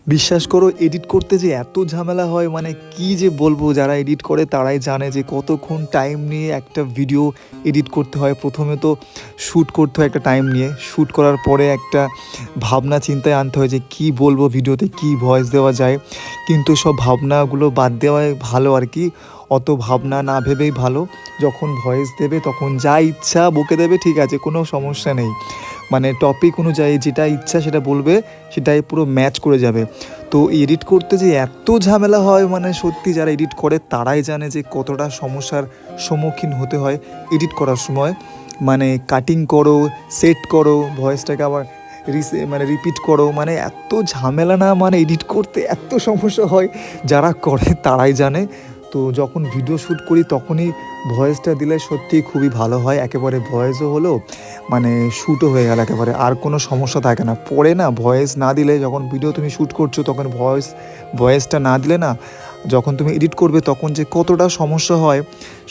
বিশ্বাস করো, এডিট করতে যে এত ঝামেলা হয়, মানে কি যে বলবো, যারা এডিট করে তারাই জানে যে কতক্ষণ টাইম নিয়ে একটা ভিডিও এডিট করতে হয়। প্রথমে তো শ্যুট করতে হয় একটা টাইম নিয়ে, শ্যুট করার পরে একটা ভাবনা চিন্তায় আনতে হয় যে কি বলবো ভিডিওতে, কি ভয়েস দেওয়া যায়। কিন্তু সব ভাবনাগুলো বাদ দেওয়াই ভালো আর কি, অত ভাবনা না ভেবেই ভালো। যখন ভয়েস দেবে তখন যা ইচ্ছা বকে দেবে, ঠিক আছে, কোনো সমস্যা নেই। মানে টপিক অনুযায়ী যেটা ইচ্ছা সেটা বলবে, সেটাই পুরো ম্যাচ করে যাবে। তো এডিট করতে যে এত ঝামেলা হয়, মানে সত্যি যারা এডিট করে তারাই জানে যে কতটা সমস্যার সম্মুখীন হতে হয় এডিট করার সময়। মানে কাটিং করো, সেট করো, ভয়েসটাকে আবার রিপিট করো, মানে এত ঝামেলা না, মানে এডিট করতে এত সমস্যা হয়, যারা করে তারাই জানে। তো যখন ভিডিও শ্যুট করি তখনই ভয়েসটা দিলে সত্যিই খুবই ভালো হয়, একেবারে ভয়েসও হলো, মানে শ্যুটও হয়ে গেল একেবারে, আর কোনো সমস্যা থাকে না। পরে না ভয়েস না দিলে, যখন ভিডিও তুমি শ্যুট করছো তখন ভয়েসটা না দিলে না, যখন তুমি এডিট করবে তখন যে কতটা সমস্যা হয়,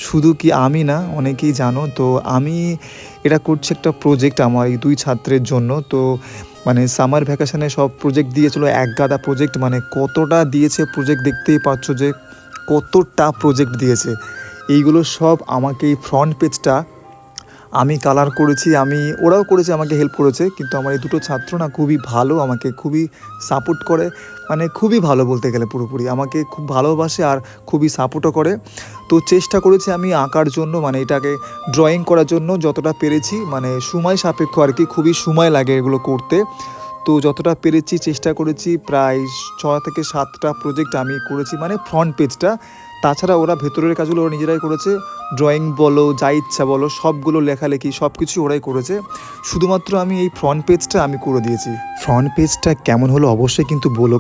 শুধু কি আমি না, অনেকেই জানো। তো আমি এটা করছি একটা প্রজেক্ট আমার এই 2 ছাত্রের জন্য। তো মানে সামার ভ্যাকেশানে সব প্রজেক্ট দিয়েছিল, এক গাদা প্রজেক্ট, মানে কতটা দিয়েছে প্রজেক্ট, দেখতেই পাচ্ছ যে কতটা প্রজেক্ট দিয়েছে। এইগুলো সব আমাকে, এই ফ্রন্ট পেজটা আমি কালার করেছি, ওরাও করেছে, আমাকে হেল্প করেছে। কিন্তু আমার এই দুটো ছাত্র না খুবই ভালো, আমাকে খুবই সাপোর্ট করে, মানে খুবই ভালো বলতে গেলে, পুরোপুরি আমাকে খুব ভালোবাসে আর খুবই সাপোর্টও করে। তো চেষ্টা করেছি আমি আঁকার জন্য, মানে এটাকে ড্রয়িং করার জন্য যতটা পেরেছি, মানে সময় সাপেক্ষ আর কি, খুবই সময় লাগে এগুলো করতে। তো যতটা পেরেছি চেষ্টা করেছি, প্রায় 6 থেকে 7টা প্রজেক্ট আমি করেছি, মানে ফ্রন্ট পেজটা। তাছাড়া ওরা ভেতরের কাজগুলো ওরা নিজেরাই করেছে, ড্রয়িং বলো, যা ইচ্ছা বলো, সবগুলো লেখালেখি সব কিছু ওরাই করেছে। শুধুমাত্র আমি এই ফ্রন্ট পেজটা আমি করে দিয়েছি। ফ্রন্ট পেজটা কেমন হলো অবশ্যই কিন্তু বলো।